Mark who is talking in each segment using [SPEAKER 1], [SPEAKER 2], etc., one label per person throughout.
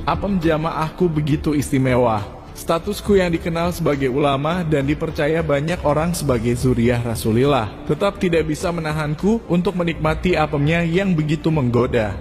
[SPEAKER 1] Apem jamaahku begitu istimewa. Statusku yang dikenal sebagai ulama dan dipercaya banyak orang sebagai zuriyah Rasulillah tetap tidak bisa menahanku untuk menikmati apemnya yang begitu menggoda.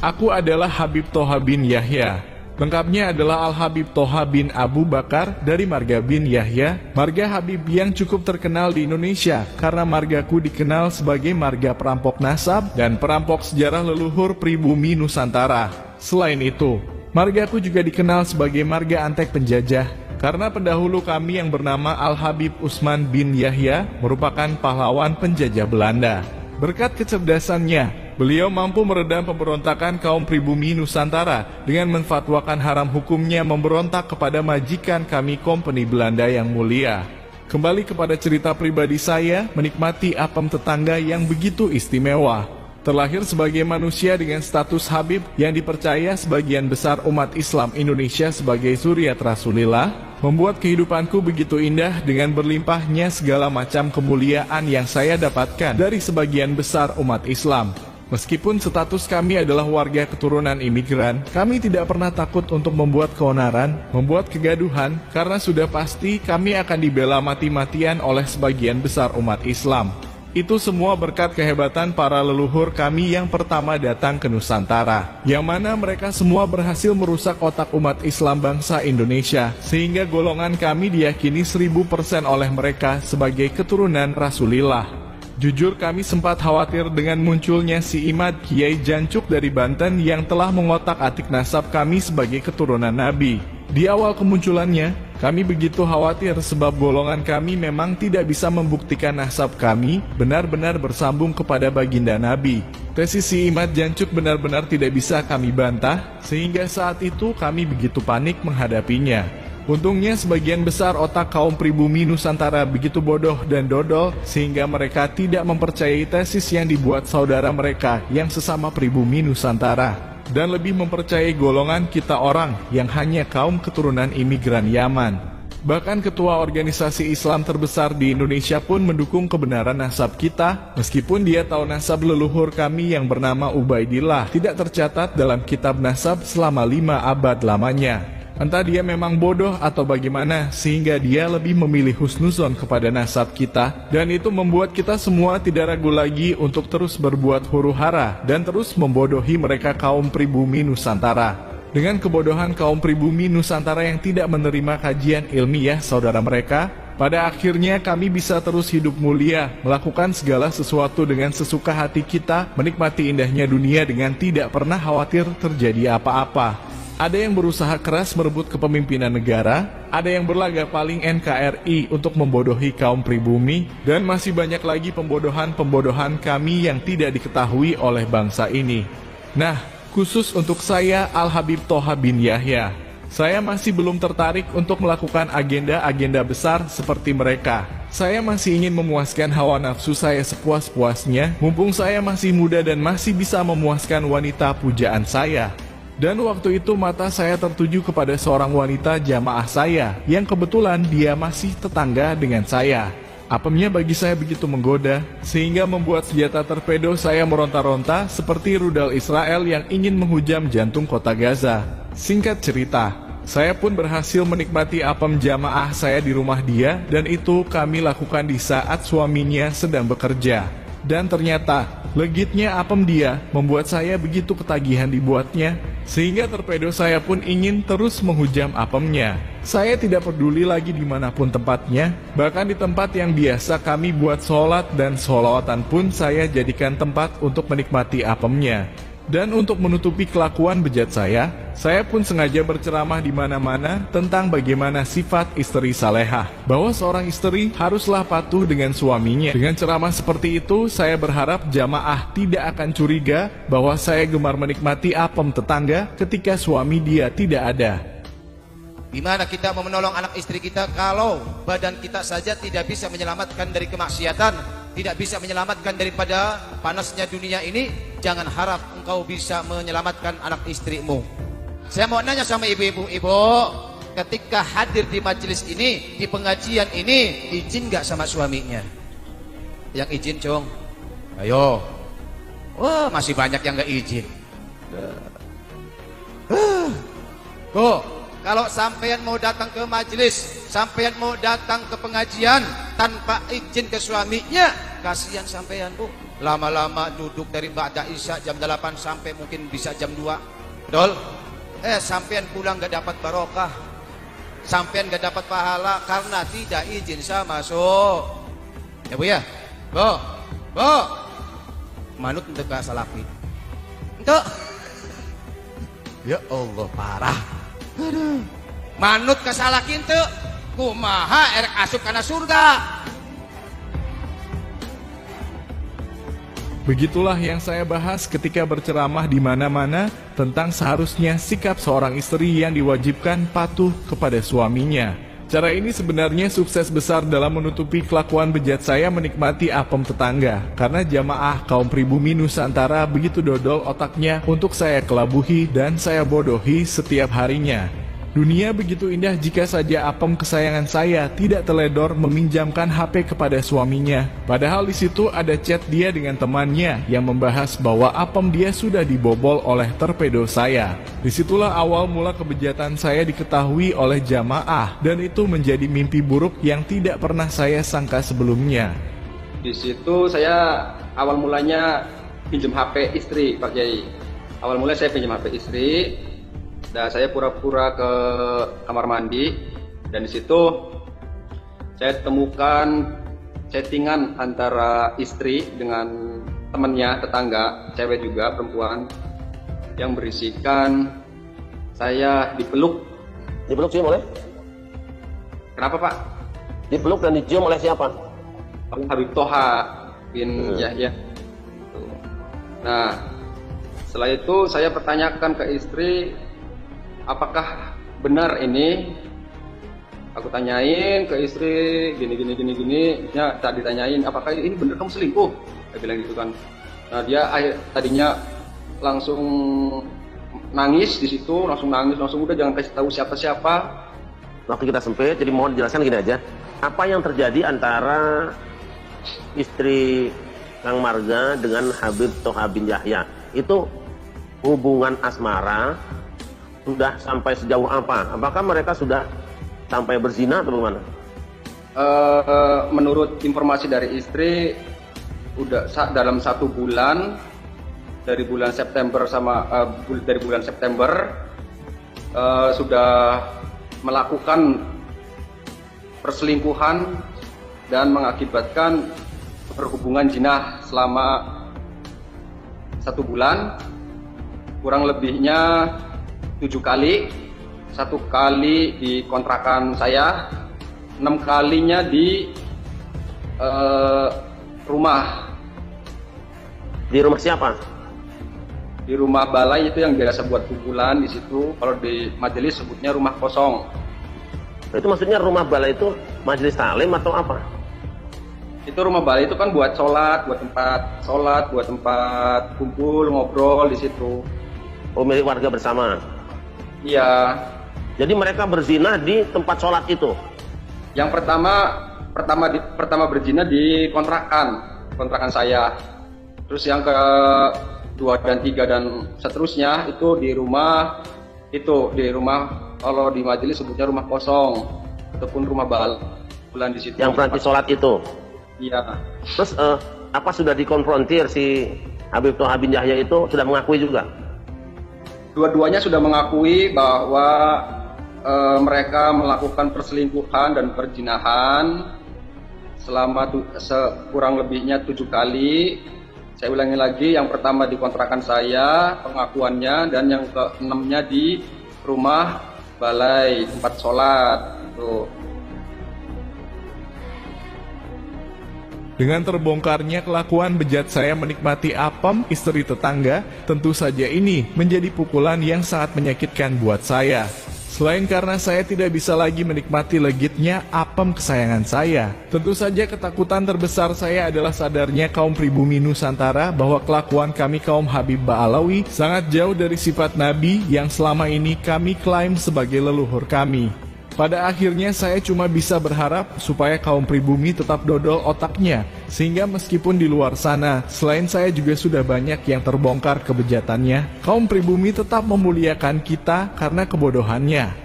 [SPEAKER 1] Aku adalah Habib Toha bin Yahya. Lengkapnya adalah Al-Habib Toha bin Abu Bakar dari marga bin Yahya, marga Habib yang cukup terkenal di Indonesia karena margaku dikenal sebagai marga perampok nasab dan perampok sejarah leluhur pribumi Nusantara. Selain itu, margaku juga dikenal sebagai marga antek penjajah karena pendahulu kami yang bernama Al-Habib Usman bin Yahya merupakan pahlawan penjajah Belanda. Berkat kecerdasannya, beliau mampu meredam pemberontakan kaum pribumi Nusantara dengan menfatwakan haram hukumnya memberontak kepada majikan kami Kompeni Belanda yang mulia. Kembali kepada cerita pribadi saya, menikmati apem tetangga yang begitu istimewa. Terlahir sebagai manusia dengan status Habib yang dipercaya sebagian besar umat Islam Indonesia sebagai zuriat Rasulillah, membuat kehidupanku begitu indah dengan berlimpahnya segala macam kemuliaan yang saya dapatkan dari sebagian besar umat Islam. Meskipun status kami adalah warga keturunan imigran, kami tidak pernah takut untuk membuat keonaran, membuat kegaduhan, karena sudah pasti kami akan dibela mati-matian oleh sebagian besar umat Islam. Itu semua berkat kehebatan para leluhur kami yang pertama datang ke Nusantara, yang mana mereka semua berhasil merusak otak umat Islam bangsa Indonesia, sehingga golongan kami diyakini 1000% oleh mereka sebagai keturunan Rasulillah. Jujur kami sempat khawatir dengan munculnya si Imad Kiai Jancuk dari Banten yang telah mengotak-atik nasab kami sebagai keturunan Nabi. Di awal kemunculannya, kami begitu khawatir sebab golongan kami memang tidak bisa membuktikan nasab kami benar-benar bersambung kepada baginda Nabi. Tesis si Imad Jancuk benar-benar tidak bisa kami bantah, sehingga saat itu kami begitu panik menghadapinya. Untungnya sebagian besar otak kaum pribumi Nusantara begitu bodoh dan dodol sehingga mereka tidak mempercayai tesis yang dibuat saudara mereka yang sesama pribumi Nusantara, dan lebih mempercayai golongan kita orang yang hanya kaum keturunan imigran Yaman. Bahkan ketua organisasi Islam terbesar di Indonesia pun mendukung kebenaran nasab kita, meskipun dia tahu nasab leluhur kami yang bernama Ubaidillah tidak tercatat dalam kitab nasab selama 5 abad lamanya. Entah dia memang bodoh atau bagaimana, sehingga dia lebih memilih husnuzon kepada nasab kita, dan itu membuat kita semua tidak ragu lagi untuk terus berbuat huru-hara dan terus membodohi mereka kaum pribumi Nusantara. Dengan kebodohan kaum pribumi Nusantara yang tidak menerima kajian ilmiah saudara mereka, pada akhirnya kami bisa terus hidup mulia, melakukan segala sesuatu dengan sesuka hati kita, menikmati indahnya dunia dengan tidak pernah khawatir terjadi apa-apa. Ada yang berusaha keras merebut kepemimpinan negara, ada yang berlagak paling NKRI untuk membodohi kaum pribumi, dan masih banyak lagi pembodohan-pembodohan kami yang tidak diketahui oleh bangsa ini. Nah, khusus untuk saya Al-Habib Toha bin Yahya, saya masih belum tertarik untuk melakukan agenda-agenda besar seperti mereka. Saya masih ingin memuaskan hawa nafsu saya sepuas-puasnya, mumpung saya masih muda dan masih bisa memuaskan wanita pujaan saya. Dan waktu itu mata saya tertuju kepada seorang wanita jamaah saya, yang kebetulan dia masih tetangga dengan saya. Apemnya bagi saya begitu menggoda, sehingga membuat senjata torpedo saya meronta-ronta seperti rudal Israel yang ingin menghujam jantung kota Gaza. Singkat cerita, saya pun berhasil menikmati apem jamaah saya di rumah dia, dan itu kami lakukan di saat suaminya sedang bekerja. Dan ternyata, legitnya apem dia membuat saya begitu ketagihan dibuatnya, sehingga torpedo saya pun ingin terus menghujam apemnya. Saya tidak peduli lagi dimanapun tempatnya, bahkan di tempat yang biasa kami buat sholat dan sholawatan pun saya jadikan tempat untuk menikmati apemnya. Dan untuk menutupi kelakuan bejat saya pun sengaja berceramah di mana-mana tentang bagaimana sifat istri salehah, bahwa seorang istri haruslah patuh dengan suaminya. Dengan ceramah seperti itu, saya berharap jamaah tidak akan curiga bahwa saya gemar menikmati apem tetangga ketika suami dia tidak ada.
[SPEAKER 2] Gimana kita mau menolong anak istri kita kalau badan kita saja tidak bisa menyelamatkan dari kemaksiatan, tidak bisa menyelamatkan daripada panasnya dunia ini, jangan harap engkau bisa menyelamatkan anak istrimu. Saya mau nanya sama ibu-ibu, ibu, ketika hadir di majelis ini, di pengajian ini, izin gak sama suaminya? Yang izin, Cong? Ayo. Wah, masih banyak yang gak izin. Tuh, kalau sampean mau datang ke majelis, sampean mau datang ke pengajian tanpa izin ke suaminya, kasihan sampean, Bu. Lama-lama duduk dari ba'da isya jam 8 sampai mungkin bisa jam 2. Betul? Sampean pulang gak dapat barokah, sampean gak dapat pahala karena tidak izin sama ya Bu ya. Bu, manut untuk salaki. Untuk. Ya Allah, parah. Aduh. Manut salaki itu kumaha erek asup kana surga.
[SPEAKER 1] Begitulah yang saya bahas ketika berceramah di mana-mana tentang seharusnya sikap seorang istri yang diwajibkan patuh kepada suaminya. Cara ini sebenarnya sukses besar dalam menutupi kelakuan bejat saya menikmati apem tetangga, karena jamaah kaum pribumi Nusantara begitu dodol otaknya untuk saya kelabuhi dan saya bodohi setiap harinya. Dunia begitu indah jika saja apem kesayangan saya tidak teledor meminjamkan HP kepada suaminya. Padahal di situ ada chat dia dengan temannya yang membahas bahwa apem dia sudah dibobol oleh torpedo saya. Disitulah awal mula kebejatan saya diketahui oleh jamaah dan itu menjadi mimpi buruk yang tidak pernah saya sangka sebelumnya.
[SPEAKER 3] Di situ saya awal mulanya pinjam HP istri, Pak Kiai. Awal mulanya saya pinjam HP istri. Dan saya pura-pura ke kamar mandi dan di situ saya temukan chattingan antara istri dengan temannya, tetangga, cewek juga, perempuan, yang berisikan saya dipeluk.
[SPEAKER 4] Dipeluk cium oleh?
[SPEAKER 3] Kenapa, Pak?
[SPEAKER 4] Dipeluk dan dicium oleh siapa?
[SPEAKER 3] Habib Toha bin Yahya. Nah, setelah itu saya pertanyakan ke istri, apakah benar ini? Aku tanyain ke istri gini. Ya, tak ditanyain, apakah ini benar kamu selingkuh? Saya bilang gitu kan. Nah, dia tadinya langsung nangis di situ, langsung udah jangan kasih tahu siapa-siapa.
[SPEAKER 4] Waktu kita sempit, jadi mohon dijelaskan gini aja. Apa yang terjadi antara istri Kang Marga dengan Habib Toha bin Yahya? Itu hubungan asmara sudah sampai sejauh apa? Apakah mereka sudah sampai berzina atau bagaimana?
[SPEAKER 3] Menurut informasi dari istri, udah dalam 1 bulan dari bulan September sudah melakukan perselingkuhan dan mengakibatkan berhubungan zina selama 1 bulan, kurang lebihnya 7 kali, 1 kali di kontrakan saya, 6 kalinya di rumah.
[SPEAKER 4] Di rumah siapa?
[SPEAKER 3] Di rumah balai itu yang biasa buat pukulan di situ. Kalau di majelis sebutnya rumah kosong.
[SPEAKER 4] Itu maksudnya rumah balai itu majelis taklim atau apa?
[SPEAKER 3] Itu rumah balai itu kan buat sholat, buat tempat kumpul, ngobrol di situ.
[SPEAKER 4] Oh, milik warga bersama?
[SPEAKER 3] Iya.
[SPEAKER 4] Jadi mereka berzina di tempat sholat itu?
[SPEAKER 3] Yang pertama berzina di kontrakan saya. Terus yang ke-2 dan 3 dan seterusnya itu di rumah kalau di majelis sebutnya rumah kosong ataupun rumah bulan di situ.
[SPEAKER 4] Yang berarti sholat itu?
[SPEAKER 3] Iya.
[SPEAKER 4] Terus apa sudah dikonfrontir si Habib Toha bin Yahya itu, sudah mengakui juga?
[SPEAKER 3] Dua-duanya sudah mengakui bahwa mereka melakukan perselingkuhan dan perzinahan selama kurang lebihnya 7 kali. Saya ulangi lagi, yang pertama di kontrakan saya pengakuannya, dan yang ke-6-nya di rumah balai tempat sholat. Tuh.
[SPEAKER 1] Dengan terbongkarnya kelakuan bejat saya menikmati apem istri tetangga, tentu saja ini menjadi pukulan yang sangat menyakitkan buat saya. Selain karena saya tidak bisa lagi menikmati legitnya apem kesayangan saya, tentu saja ketakutan terbesar saya adalah sadarnya kaum pribumi Nusantara bahwa kelakuan kami kaum Habib Ba'alawi sangat jauh dari sifat Nabi yang selama ini kami klaim sebagai leluhur kami. Pada akhirnya saya cuma bisa berharap supaya kaum pribumi tetap dodol otaknya, sehingga meskipun di luar sana, selain saya juga sudah banyak yang terbongkar kebejatannya, kaum pribumi tetap memuliakan kita karena kebodohannya.